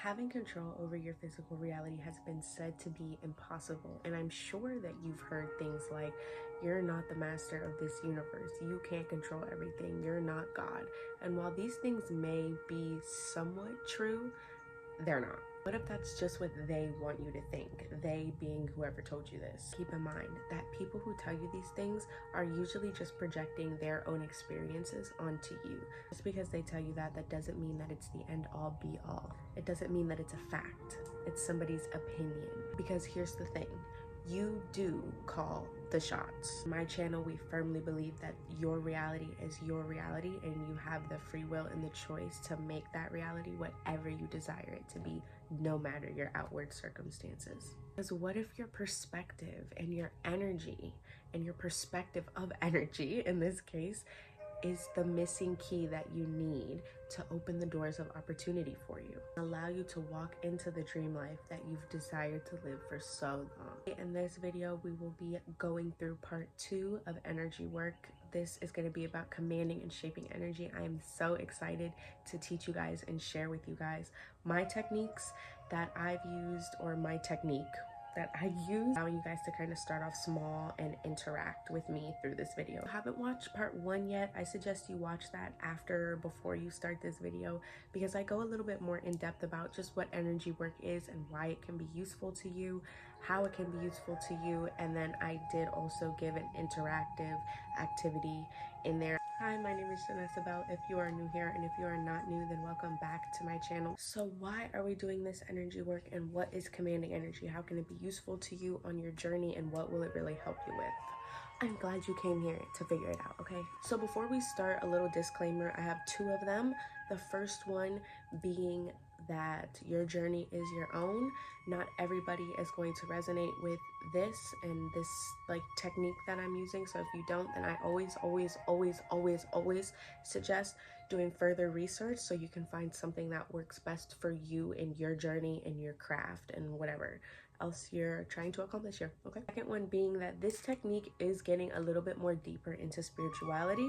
Having control over your physical reality has been said to be impossible, and I'm sure that you've heard things like, you're not the master of this universe, you can't control everything, you're not God. And while these things may be somewhat true, they're not. What if that's just what they want you to think? They being whoever told you this. Keep in mind that people who tell you these things are usually just projecting their own experiences onto you. Just because they tell you that, that doesn't mean that it's the end all be all. It doesn't mean that it's a fact. It's somebody's opinion. Because here's the thing. You do call the shots. My channel, we firmly believe that your reality is your reality, and you have the free will and the choice to make that reality whatever you desire it to be, no matter your outward circumstances. Because what if your perspective and your energy and your perspective of energy in this case is the missing key that you need to open the doors of opportunity for you, allow you to walk into the dream life that you've desired to live for so long. In this video, we will be going through part 2 of energy work. This is going to be about commanding and shaping energy. I am so excited to teach you guys and share with you guys my techniques that I've used, or my technique that I use, allowing you guys to kind of start off small and interact with me through this video. If you haven't watched part 1 yet, I suggest you watch that before you start this video, because I go a little bit more in depth about just what energy work is and why it can be useful to you, how it can be useful to you, and then I did also give an interactive activity in there. Hi, my name is Janessa-Belle. If you are new here, and if you are not new, then welcome back to my channel. So why are we doing this energy work, and what is commanding energy? How can it be useful to you on your journey, and what will it really help you with? I'm glad you came here to figure it out, okay? So before we start, a little disclaimer. I have 2 of them. The first one being that your journey is your own. Not everybody is going to resonate with this and this like technique that I'm using. So if you don't, then I always suggest doing further research so you can find something that works best for you in your journey and your craft and whatever else you're trying to accomplish here, okay? Second one being that this technique is getting a little bit more deeper into spirituality.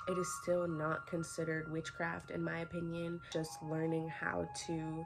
It is still not considered witchcraft in my opinion, just learning how to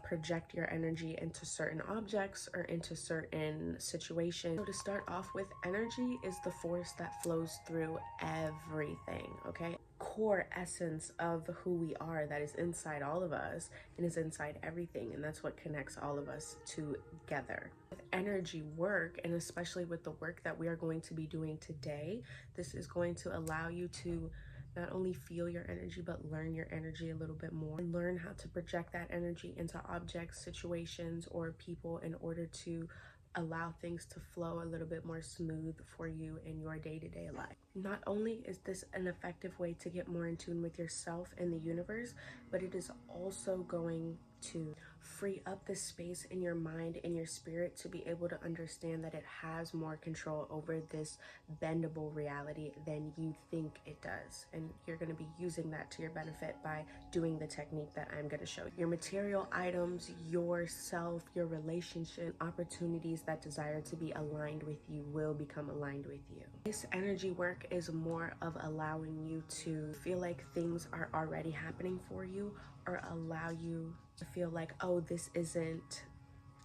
project your energy into certain objects or into certain situations. So to start off with, energy is the force that flows through everything, okay? Core essence of who we are that is inside all of us and is inside everything, and that's what connects all of us together. With energy work, and especially with the work that we are going to be doing today, this is going to allow you to not only feel your energy, but learn your energy a little bit more, and learn how to project that energy into objects, situations, or people in order to allow things to flow a little bit more smooth for you in your day-to-day life. Not only is this an effective way to get more in tune with yourself and the universe, but it is also going to free up the space in your mind and your spirit to be able to understand that it has more control over this bendable reality than you think it does. And you're going to be using that to your benefit by doing the technique that I'm going to show you. Your material items, yourself, your relationship, opportunities that desire to be aligned with you will become aligned with you. This energy work is more of allowing you to feel like things are already happening for you, or allow you to feel like, oh, this isn't,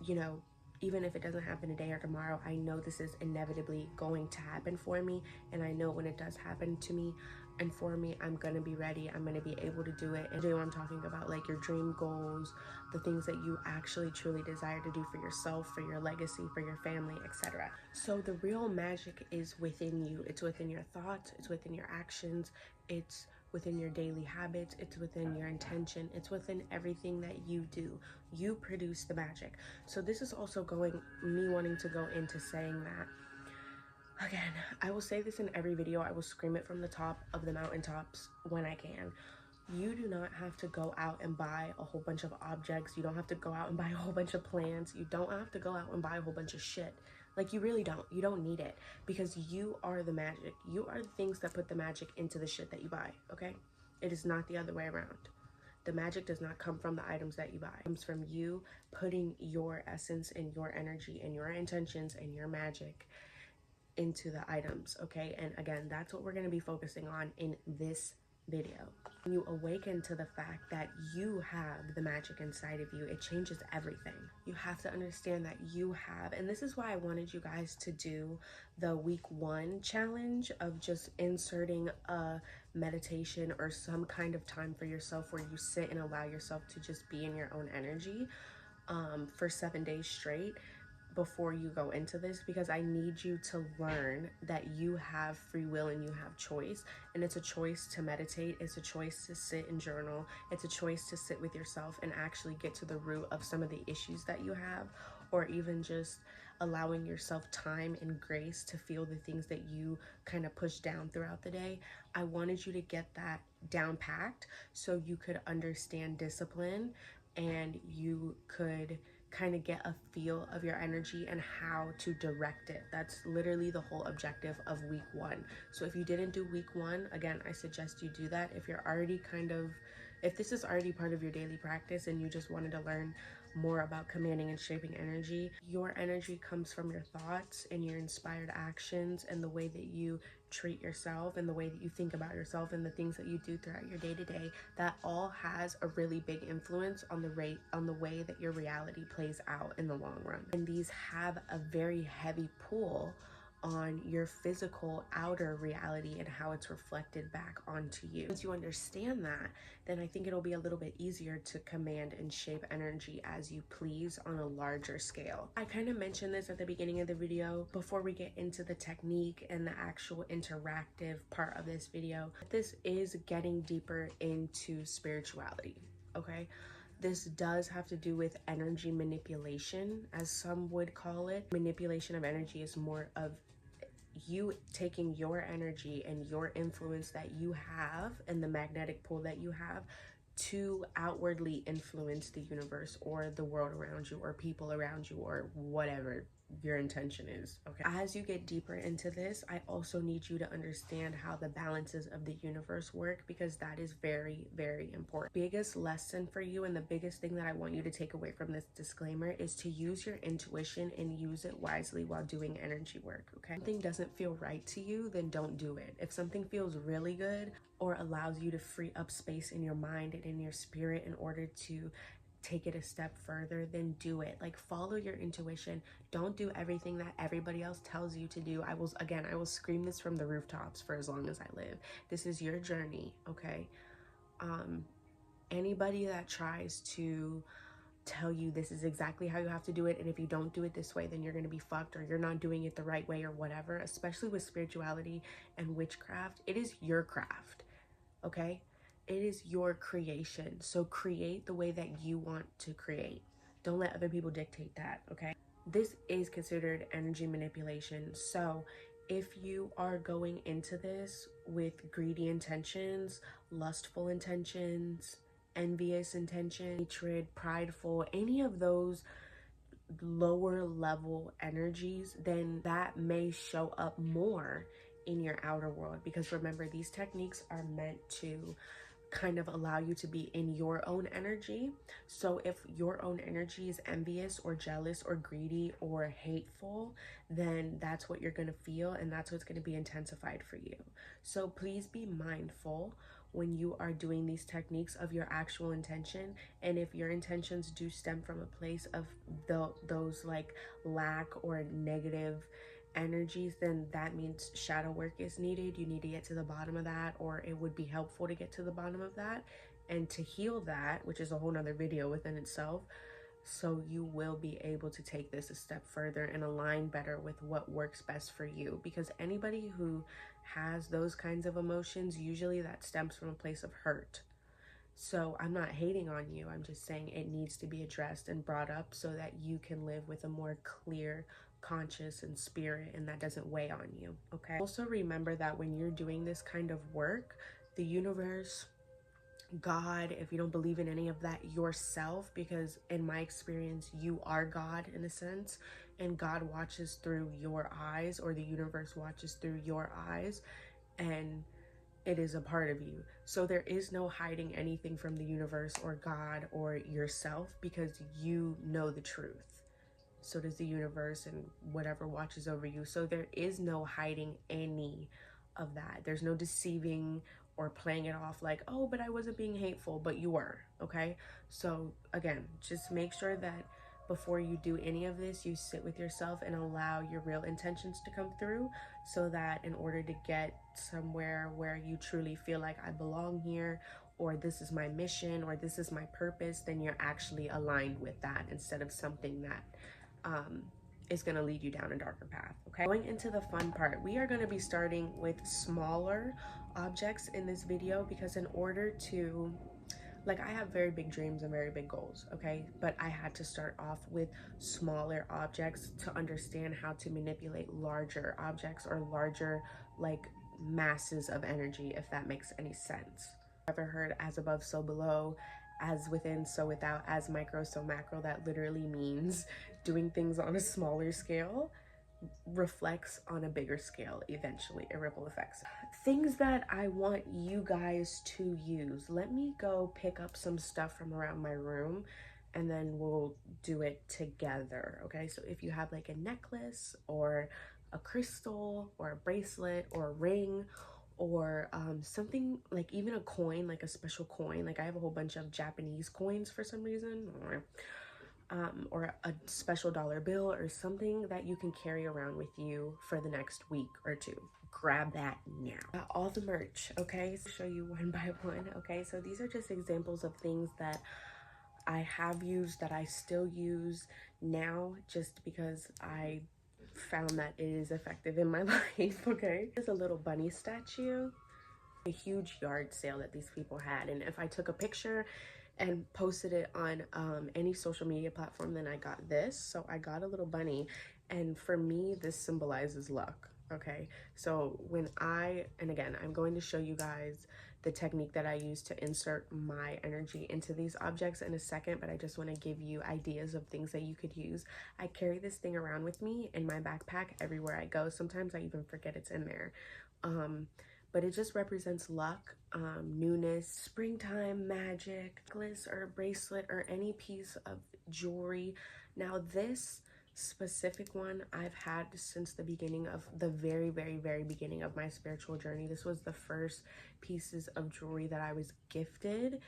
you know, even if it doesn't happen today or tomorrow, I know this is inevitably going to happen for me, and I know when it does happen to me and for me, I'm gonna be ready, I'm gonna be able to do it. And I'm talking about like your dream goals, the things that you actually truly desire to do for yourself, for your legacy, for your family, etc. So the real magic is within you. It's within your thoughts, it's within your actions, it's within your daily habits, it's within your intention, it's within everything that you do. You produce the magic. So this is also me wanting to go into saying that, again, I will say this in every video, I will scream it from the top of the mountaintops when I can. You do not have to go out and buy a whole bunch of objects. You don't have to go out and buy a whole bunch of plants. You don't have to go out and buy a whole bunch of shit. Like, you really don't. You don't need it, because you are the magic. You are the things that put the magic into the shit that you buy, okay? It is not the other way around. The magic does not come from the items that you buy. It comes from you putting your essence and your energy and your intentions and your magic into the items, okay? And again, that's what we're going to be focusing on in this video. When you awaken to the fact that you have the magic inside of you, it changes everything. You have to understand that you have, and this is why I wanted you guys to do the week 1 challenge of just inserting a meditation or some kind of time for yourself where you sit and allow yourself to just be in your own energy for 7 days straight before you go into this, because I need you to learn that you have free will and you have choice, and it's a choice to meditate, it's a choice to sit and journal, it's a choice to sit with yourself and actually get to the root of some of the issues that you have, or even just allowing yourself time and grace to feel the things that you kind of push down throughout the day. I wanted you to get that down packed so you could understand discipline and you could kind of get a feel of your energy and how to direct it. That's literally the whole objective of week 1. So if you didn't do week 1, again, I suggest you do that. If you're already if this is already part of your daily practice and you just wanted to learn more about commanding and shaping energy, your energy comes from your thoughts and your inspired actions and the way that you treat yourself and the way that you think about yourself and the things that you do throughout your day-to-day. That all has a really big influence on the way that your reality plays out in the long run. And these have a very heavy pull on your physical outer reality and how it's reflected back onto you. Once you understand that, then I think it'll be a little bit easier to command and shape energy as you please on a larger scale. I kind of mentioned this at the beginning of the video before we get into the technique and the actual interactive part of this video. This is getting deeper into spirituality, okay? This does have to do with energy manipulation, as some would call it. Manipulation of energy is more of you taking your energy and your influence that you have and the magnetic pull that you have to outwardly influence the universe or the world around you or people around you or whatever your intention is, okay? As you get deeper into this, I also need you to understand how the balances of the universe work, because that is very, very important. Biggest lesson for you and the biggest thing that I want you to take away from this disclaimer is to use your intuition and use it wisely while doing energy work, okay? If something doesn't feel right to you, then don't do it. If something feels really good or allows you to free up space in your mind and in your spirit in order to take it a step further, then do it. Like, follow your intuition. Don't do everything that everybody else tells you to do. I will scream this from the rooftops for as long as I live. This is your journey, okay? Anybody that tries to tell you this is exactly how you have to do it, and if you don't do it this way, then you're going to be fucked, or you're not doing it the right way or whatever, especially with spirituality and witchcraft, it is your craft, okay? It is your creation. So create the way that you want to create. Don't let other people dictate that, okay? This is considered energy manipulation. So if you are going into this with greedy intentions, lustful intentions, envious intention, hatred, prideful, any of those lower level energies, then that may show up more in your outer world. Because remember, these techniques are meant to kind of allow you to be in your own energy. So if your own energy is envious or jealous or greedy or hateful, then that's what you're going to feel, and that's what's going to be intensified for you. So please be mindful when you are doing these techniques of your actual intention, and if your intentions do stem from a place of those like lack or negative energies, then that means shadow work is needed. You need to get to the bottom of that, or it would be helpful to get to the bottom of that and to heal that, which is a whole nother video within itself. So you will be able to take this a step further and align better with what works best for you, because anybody who has those kinds of emotions, usually that stems from a place of hurt. So I'm not hating on you, I'm just saying it needs to be addressed and brought up so that you can live with a more clear conscious and spirit, and that doesn't weigh on you, okay? Also remember that when you're doing this kind of work, the universe, God, if you don't believe in any of that, yourself, because in my experience, you are God in a sense, and God watches through your eyes, or the universe watches through your eyes, and it is a part of you. So there is no hiding anything from the universe or God or yourself, because you know the truth. So does the universe and whatever watches over you. So there is no hiding any of that. There's no deceiving or playing it off like, oh, but I wasn't being hateful, but you were, okay? So again, just make sure that before you do any of this, you sit with yourself and allow your real intentions to come through, so that in order to get somewhere where you truly feel like I belong here, or this is my mission, or this is my purpose, then you're actually aligned with that instead of something that is going to lead you down a darker path. Okay, going into the fun part, we are going to be starting with smaller objects in this video, because in order to, like, I have very big dreams and very big goals, okay? But I had to start off with smaller objects to understand how to manipulate larger objects, or larger, like, masses of energy, if that makes any sense. Ever heard as above, so below, as within, so without, as micro, so macro? That literally means doing things on a smaller scale reflects on a bigger scale eventually. It ripple effects. Things that I want you guys to use. Let me go pick up some stuff from around my room and then we'll do it together, okay? So if you have like a necklace or a crystal or a bracelet or a ring, or something, like even a coin, like a special coin, like I have a whole bunch of Japanese coins for some reason, or a special dollar bill, or something that you can carry around with you for the next week or two. Grab that now. All the merch, okay? So show you one by one, okay? So these are just examples of things that I have used, that I still use now, just because I found that it is effective in my life, okay? There's a little bunny statue, a huge yard sale that these people had, and if I took a picture and posted it on any social media platform, then I got this. So I got a little bunny, and for me this symbolizes luck, okay? So when and again, I'm going to show you guys the technique that I use to insert my energy into these objects in a second, but I just want to give you ideas of things that you could use. I carry this thing around with me in my backpack everywhere I go. Sometimes I even forget it's in there. But it just represents luck, newness, springtime, magic, necklace or a bracelet or any piece of jewelry. Now this specific one I've had since the beginning of the very beginning of my spiritual journey. This was the first pieces of jewelry that I was gifted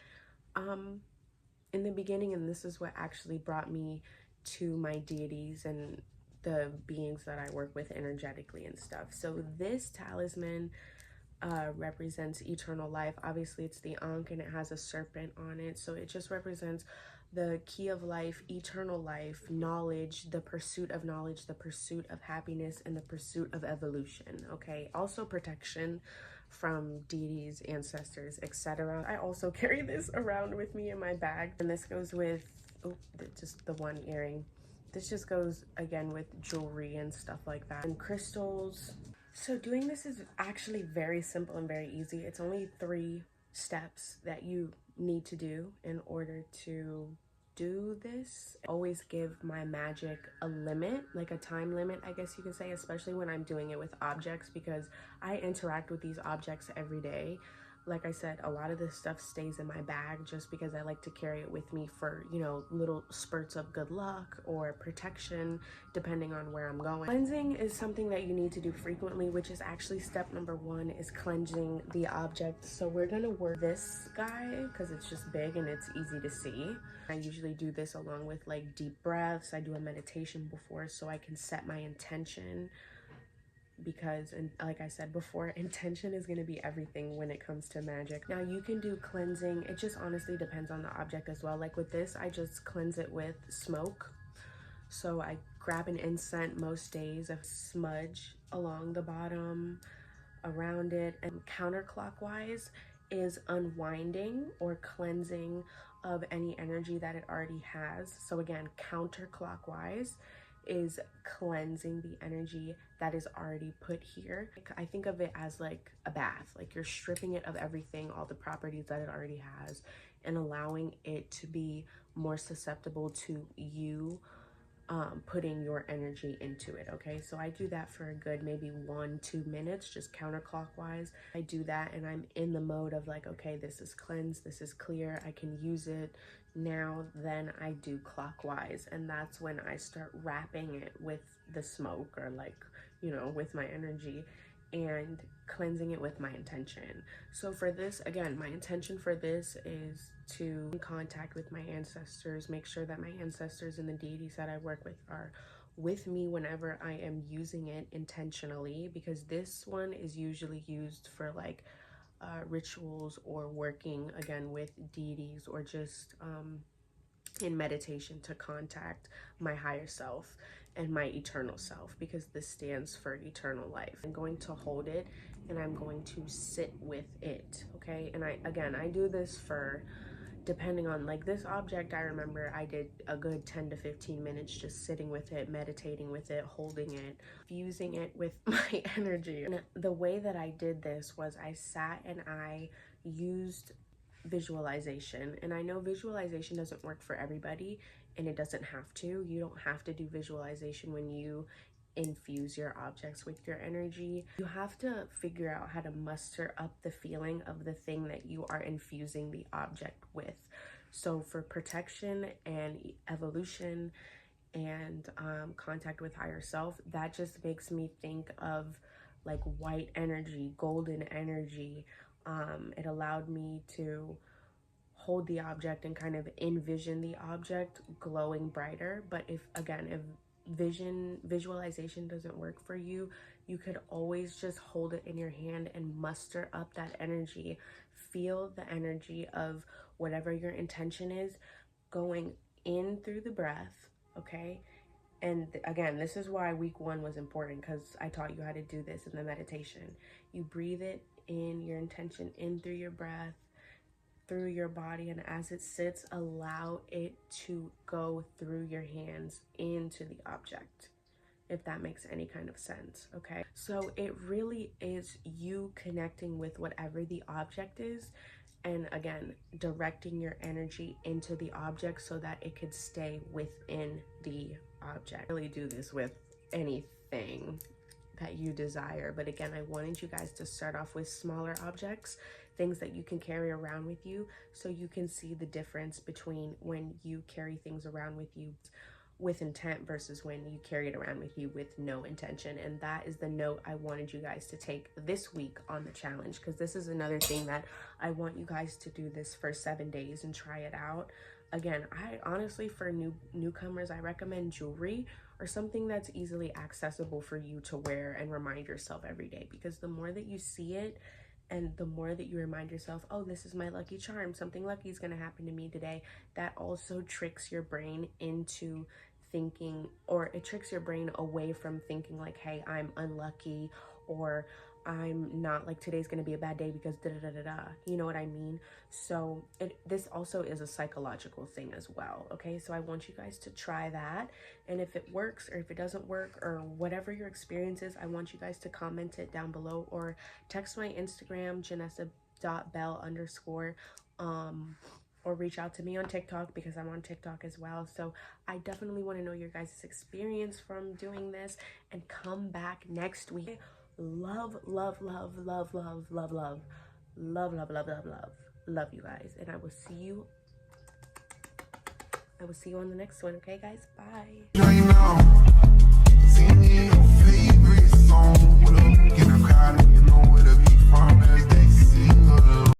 in the beginning, and this is what actually brought me to my deities and the beings that I work with energetically and stuff. So this talisman represents eternal life. Obviously it's the Ankh and it has a serpent on it, so it just represents the key of life, eternal life, knowledge, the pursuit of knowledge, the pursuit of happiness, and the pursuit of evolution, okay? Also protection from deities, ancestors, etc. I also carry this around with me in my bag, and this goes with, oh, just the one earring. This just goes again with jewelry and stuff like that, and crystals. So doing this is actually very simple and very easy. It's only 3 steps that you need to do in order to do this. I always give my magic a limit, like a time limit, I guess you could say, especially when I'm doing it with objects, because I interact with these objects every day. Like I said, a lot of this stuff stays in my bag just because I like to carry it with me for, you know, little spurts of good luck or protection, depending on where I'm going. Cleansing is something that you need to do frequently, which is actually step number 1, is cleansing the object. So we're gonna work this guy because it's just big and it's easy to see. I usually do this along with like deep breaths. I do a meditation before so I can set my intention, because, and like I said before, intention is going to be everything when it comes to magic. Now you can do cleansing, it just honestly depends on the object as well. Like with this, I just cleanse it with smoke. So I grab an incense most days, a smudge along the bottom, around it, and counterclockwise is unwinding or cleansing of any energy that it already has. So again, counterclockwise is cleansing the energy that is already put here. I think of it as like a bath, like you're stripping it of everything, all the properties that it already has, and allowing it to be more susceptible to you putting your energy into it, okay? So I do that for a good maybe 1-2 minutes, just counterclockwise. I do that and I'm in the mode of like, okay, this is cleansed, this is clear, I can use it now. Then I do clockwise, and that's when I start wrapping it with the smoke, or like, you know, with my energy, and cleansing it with my intention. So for this, again, my intention for this is to contact with my ancestors, make sure that my ancestors and the deities that I work with are with me whenever I am using it intentionally, because this one is usually used for like rituals or working again with deities, or just in meditation to contact my higher self and my eternal self, because this stands for eternal life. I'm going to hold it and I'm going to sit with it, okay? And I do this for, depending on, like this object, I remember I did a good 10 to 15 minutes just sitting with it, meditating with it, holding it, fusing it with my energy. And the way that I did this was I sat and I used visualization. And I know visualization doesn't work for everybody, and it doesn't have to. You don't have to do visualization when you infuse your objects with your energy. You have to figure out how to muster up the feeling of the thing that you are infusing the object with. So for protection and evolution and contact with higher self, that just makes me think of like white energy, golden energy. It allowed me to hold the object and kind of envision the object glowing brighter. But if visualization doesn't work for you, you could always just hold it in your hand and muster up that energy. Feel the energy of whatever your intention is going in through the breath, okay? And again, this is why week 1 was important, because I taught you how to do this in the meditation. You breathe it in, your intention in through your breath, through your body, and as it sits, allow it to go through your hands into the object, if that makes any kind of sense, okay? So it really is you connecting with whatever the object is, and again, directing your energy into the object so that it could stay within the object. Really do this with anything that you desire, but again, I wanted you guys to start off with smaller objects, things that you can carry around with you, so you can see the difference between when you carry things around with you with intent versus when you carry it around with you with no intention. And that is the note I wanted you guys to take this week on the challenge, because this is another thing that I want you guys to do this for 7 days and try it out. Again, I honestly, for newcomers, I recommend jewelry or something that's easily accessible for you to wear and remind yourself every day, because the more that you see it and the more that you remind yourself, oh, this is my lucky charm, something lucky is going to happen to me today, that also tricks your brain into thinking, or it tricks your brain away from thinking like, hey, I'm unlucky, or I'm not, like, today's gonna be a bad day because da-da-da-da-da, you know what I mean? So this also is a psychological thing as well, okay? So I want you guys to try that, and if it works or if it doesn't work or whatever your experience is, I want you guys to comment it down below, or text my Instagram, Janessa.Belle_, or reach out to me on TikTok, because I'm on TikTok as well. So I definitely want to know your guys' experience from doing this, and come back next week. Love, love, love, love, love, love, love, love, love, love, love, love, love you guys, and I will see you on the next one. Okay, guys, bye. Right now, singing your favorite song, in a crowd, and you know where to be from.